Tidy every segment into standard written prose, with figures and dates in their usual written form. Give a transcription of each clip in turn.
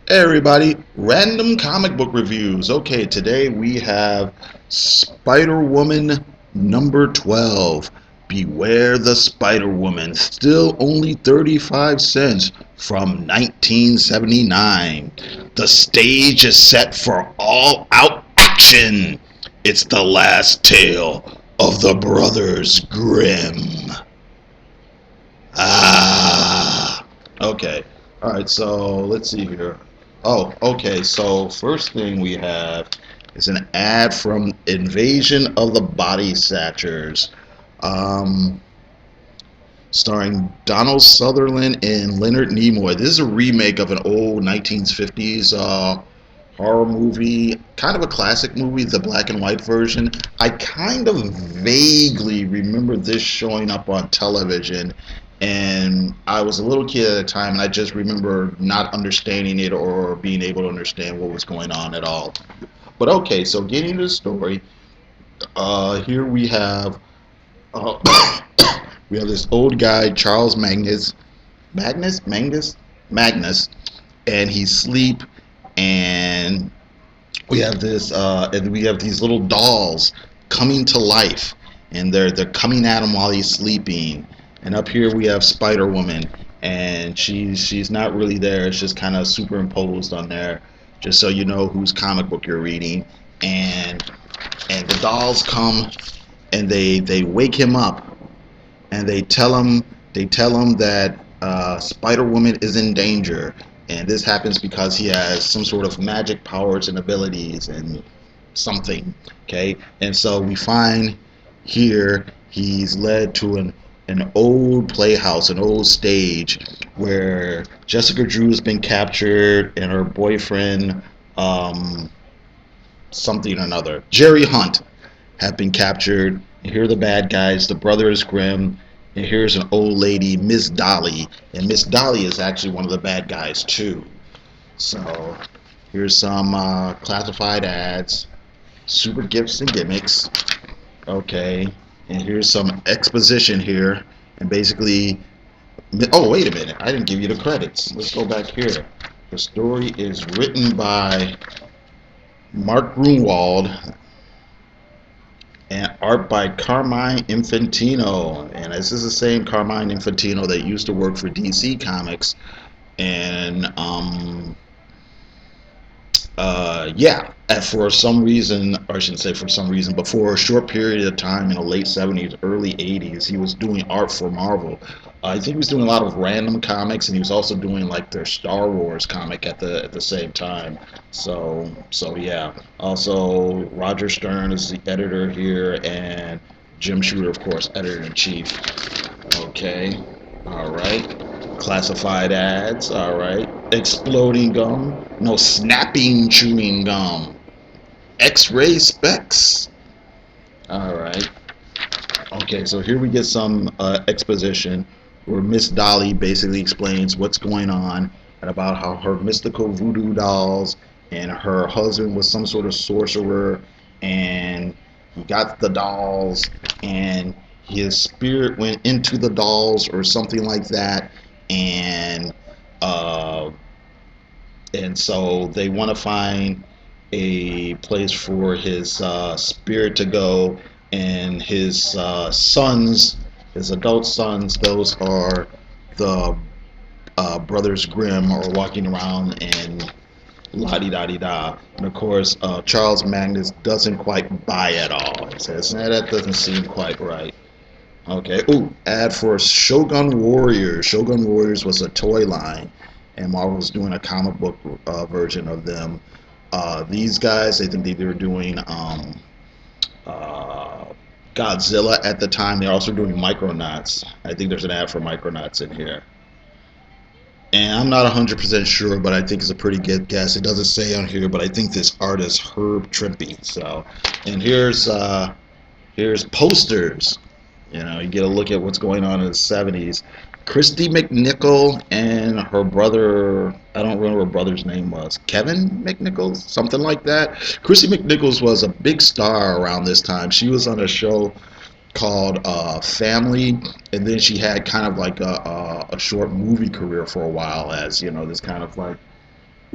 Hey everybody, random comic book reviews. Okay, today we have Spider-Woman number 12. Beware the Spider-Woman. Still only 35 cents from 1979. The stage is set for all-out action. It's the last tale of the Brothers Grimm. Ah. Okay. All right. So let's see here. Oh, okay. So first thing we have is an ad from Invasion of the Body Snatchers, um, starring Donald Sutherland and Leonard Nimoy. This is a remake of an old 1950s horror movie, kind of a classic movie, the black and white version. I kind of vaguely remember this showing up on television, and I was a little kid at the time, and I just remember not understanding it or being able to understand what was going on at all. But okay, so getting to the story, here we have uh, we have this old guy, Charles Magnus, and he's asleep, and we have these little dolls coming to life, and they're coming at him while he's sleeping. And up here we have Spider Woman, and she's not really there. It's just kind of superimposed on there, just so you know whose comic book you're reading. And the dolls come and they wake him up, and they tell him that Spider Woman is in danger, and this happens because he has some sort of magic powers and abilities and something. Okay, and so we find here he's led to an old playhouse, an old stage where Jessica Drew has been captured and her boyfriend, something or another, Jerry Hunt, have been captured. And here are the bad guys, the Brothers Grimm. And here's an old lady, Miss Dolly. And Miss Dolly is actually one of the bad guys, too. So here's some classified ads, super gifts and gimmicks. Okay. And here's some exposition here. And basically, oh, wait a minute. I didn't give you the credits. Let's go back here. The story is written by Mark Grunwald, and art by Carmine Infantino. And this is the same Carmine Infantino that used to work for DC Comics. And yeah, and for some reason, or I shouldn't say for some reason, but for a short period of time in the late 70s, early 80s, he was doing art for Marvel. I think he was doing a lot of random comics, and he was also doing like their Star Wars comic at the same time. So yeah. Also, Roger Stern is the editor here, and Jim Shooter, of course, editor in chief. Okay. All right. Classified ads. All right. Exploding gum. No, snapping chewing gum. X-ray specs. All right. Okay, so here we get some exposition where Miss Dolly basically explains what's going on and about how her mystical voodoo dolls and her husband was some sort of sorcerer, and he got the dolls, and his spirit went into the dolls or something like that, and uh, so they want to find a place for his spirit to go, and his sons, his adult sons, those are the Brothers Grimm, are walking around and la di da di da. And of course, Charles Magnus doesn't quite buy at all. He says, nah, that doesn't seem quite right. Okay. Ooh, ad for Shogun Warriors. Shogun Warriors was a toy line, and Marvel was doing a comic book version of them. These guys, I think they were doing uh, Godzilla at the time. They're also doing Micronauts. I think there's an ad for Micronauts in here. And I'm not 100% sure, but I think it's a pretty good guess. It doesn't say on here, but I think this artist Herb Trimpe. So, and here's posters. You know, you get a look at what's going on in the 70s. Christy McNichol and her brother, I don't remember what her brother's name was, Kevin McNichol, something like that. Christy McNichols was a big star around this time. She was on a show called Family, and then she had kind of like a short movie career for a while as, you know, this kind of like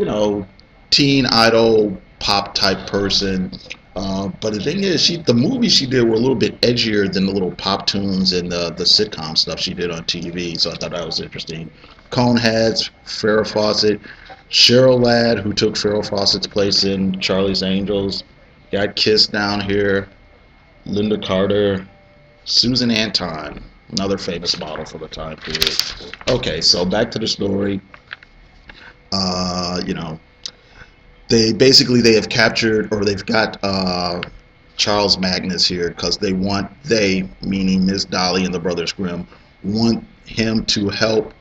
you know, teen idol pop type person. But the thing is, the movies she did were a little bit edgier than the little pop tunes and the sitcom stuff she did on TV. So I thought that was interesting. Coneheads, Farrah Fawcett, Cheryl Ladd, who took Farrah Fawcett's place in Charlie's Angels, got Kiss down here, Linda Carter, Susan Anton, another famous model for the time period. Okay, so back to the story. You know, they have captured, or they've got Charles Magnus here because they meaning Miss Dolly and the Brothers Grimm want him to help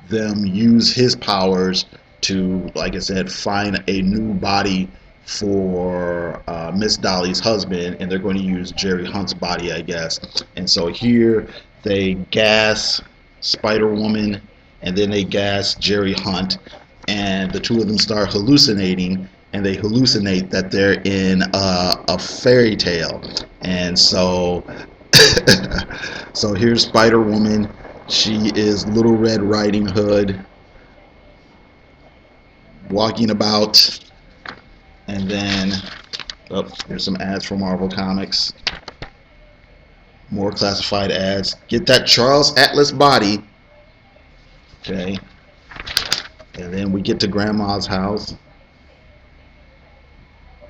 them use his powers to, like I said, find a new body for Miss Dolly's husband, and they're going to use Jerry Hunt's body, I guess. And so here they gas Spider Woman, and then they gas Jerry Hunt, and the two of them start hallucinating, and they hallucinate that they're in a fairy tale. And so so here's Spider Woman. She is Little Red Riding Hood, walking about. And then, oh, here's some ads for Marvel Comics. More classified ads. Get that Charles Atlas body. Okay. And then we get to Grandma's house.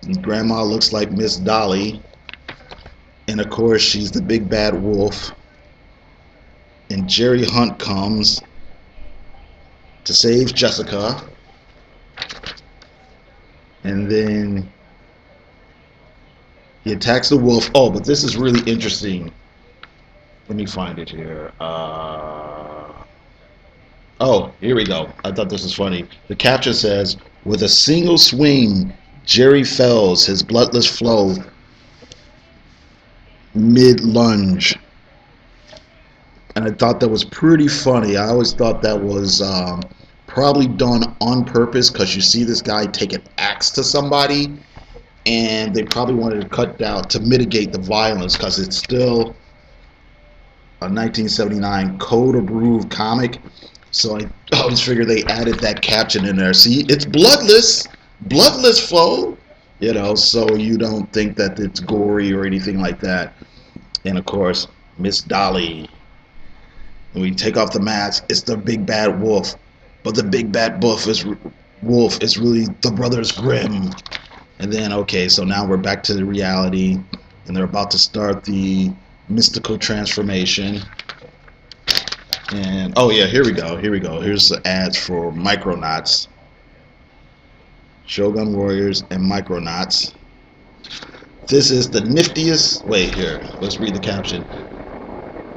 And Grandma looks like Miss Dolly. And of course, she's the big bad wolf. And Jerry Hunt comes to save Jessica. And then he attacks the wolf. Oh, but this is really interesting. Let me find it here. Oh, here we go. I thought this was funny. The caption says, with a single swing, Jerry fells his bloodless flow mid-lunge. And I thought that was pretty funny. I always thought that was probably done on purpose because you see this guy take an axe to somebody, and they probably wanted to cut down to mitigate the violence because it's still a 1979 code approved comic. So I always figured they added that caption in there. See, it's bloodless flow, so you don't think that it's gory or anything like that. And of course, Miss Dolly. When we take off the mask, it's the big bad wolf, but the big bad wolf is really the Brothers Grimm. And then, okay, so now we're back to the reality, and they're about to start the mystical transformation. And oh yeah, here we go. Here's the ads for Micronauts, Shogun Warriors, and Micronauts. This is the niftiest. Wait, here, let's read the caption.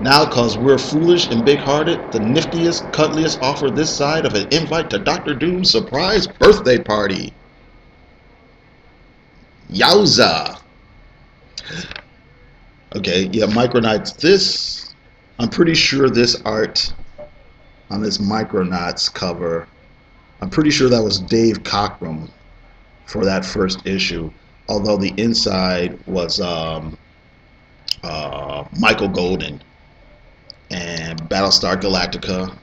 Now, cause we're foolish and big-hearted, the niftiest, cuddliest offer this side of an invite to Dr. Doom's surprise birthday party. Yowza! Okay, yeah, Micronauts. I'm pretty sure this art on this Micronauts cover, I'm pretty sure that was Dave Cockrum for that first issue. Although the inside was Michael Golden. And Battlestar Galactica,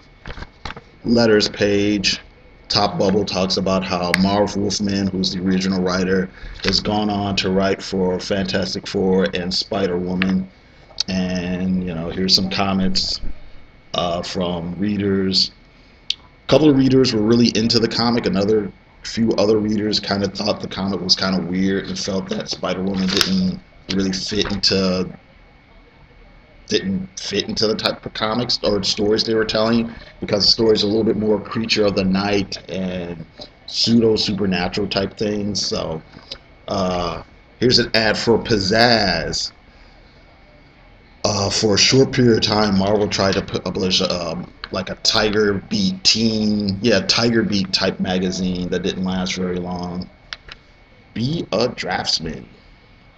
letters page, top bubble talks about how Marv Wolfman, who's the original writer, has gone on to write for Fantastic Four and Spider-Woman. And here's some comments from readers. A couple of readers were really into the comic. Another few other readers kind of thought the comic was kind of weird and felt that Spider-Woman didn't really fit into the type of comics or stories they were telling, because the stories are a little bit more creature of the night and pseudo supernatural type things. So here's an ad for Pizzazz. For a short period of time, Marvel tried to publish like a Tiger Beat type magazine that didn't last very long. Be a Draftsman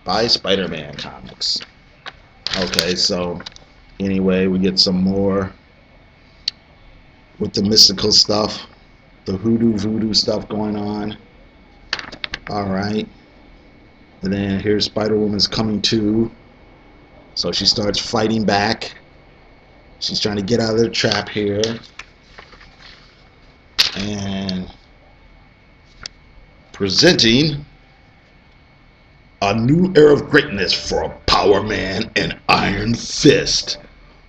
by Spider-Man Comics. Okay, so anyway, we get some more with the mystical stuff, the voodoo stuff going on. Alright. And then here's Spider-Woman's coming to. So she starts fighting back. She's trying to get out of the trap here. And presenting a new era of greatness for Power Man and Iron Fist.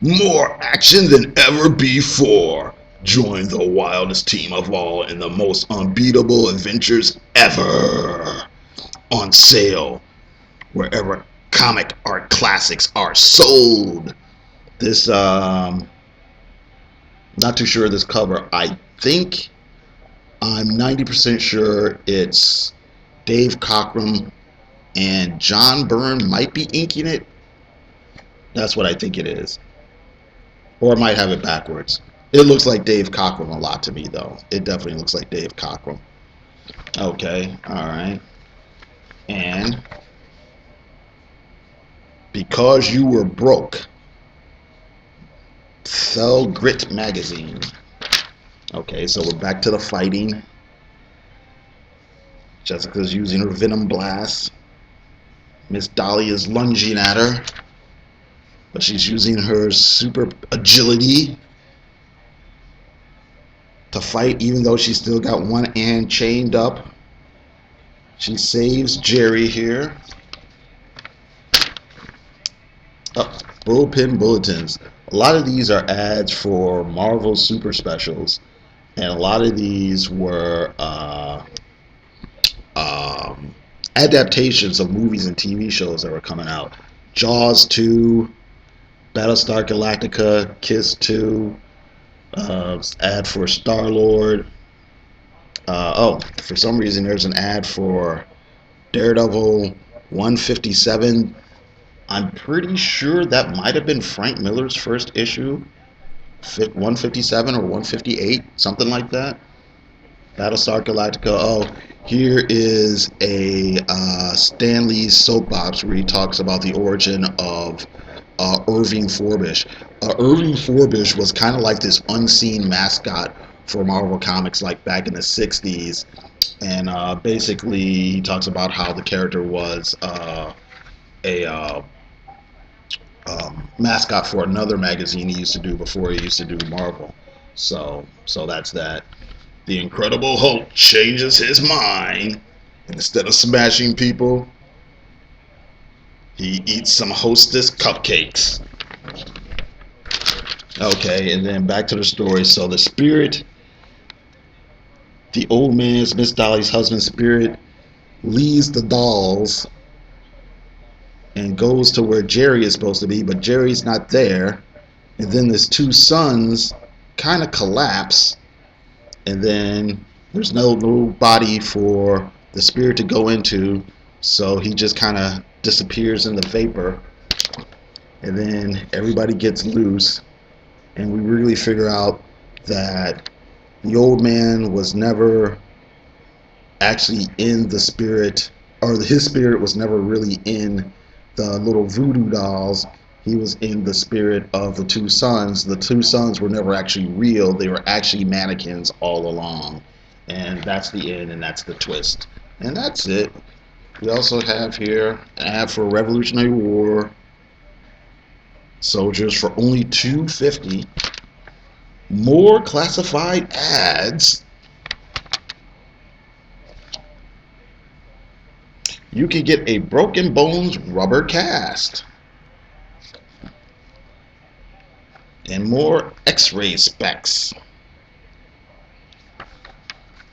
More action than ever before. Join the wildest team of all in the most unbeatable adventures ever. On sale wherever comic art classics are sold. This, not too sure of this cover. I'm 90% sure it's Dave Cockrum and John Byrne might be inking it. That's what I think it is. Or I might have it backwards. It looks like Dave Cockrum a lot to me, though. It definitely looks like Dave Cockrum. Okay, alright. And because you were broke, sell Grit magazine. Okay, so we're back to the fighting. Jessica's using her Venom Blast. Miss Dolly is lunging at her, but she's using her super agility to fight, even though she's still got one hand chained up. She saves Jerry here. Oh, bullpen bulletins. A lot of these are ads for Marvel Super Specials, and a lot of these were adaptations of movies and TV shows that were coming out. Jaws 2, Battlestar Galactica, Kiss 2, ad for Star-Lord. For some reason there's an ad for Daredevil 157. I'm pretty sure that might have been Frank Miller's first issue, 157 or 158, something like that. Battlestar Galactica. Oh, here is a Stan Lee's soapbox where he talks about the origin of Irving Forbish. Irving Forbish was kind of like this unseen mascot for Marvel Comics, like back in the 60s. And basically, he talks about how the character was a mascot for another magazine he used to do before he used to do Marvel. So that's that. The Incredible Hulk changes his mind. Instead of smashing people, he eats some Hostess cupcakes. Okay, and then back to the story. So the spirit, the old man's Miss Dolly's husband's spirit, leaves the dolls and goes to where Jerry is supposed to be, but Jerry's not there. And then his two sons kind of collapse, and then there's no body for the spirit to go into, so he just kind of disappears in the vapor. And then everybody gets loose, and we really figure out that the old man was never actually in the spirit, or his spirit was never really in the little voodoo dolls. He was in the spirit of the two sons. The two sons were never actually real. They were actually mannequins all along. And that's the end, and that's the twist. And that's it. We also have here an ad for Revolutionary War soldiers for only $2.50. More classified ads. You can get a Broken Bones rubber cast. And more X-ray specs.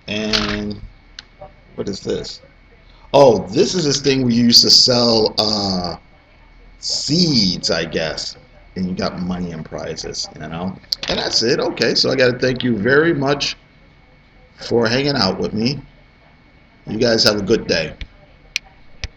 And what is this? Oh, this is this thing we used to sell seeds, I guess. And you got money and prizes, you know? And that's it. Okay, so I got to thank you very much for hanging out with me. You guys have a good day.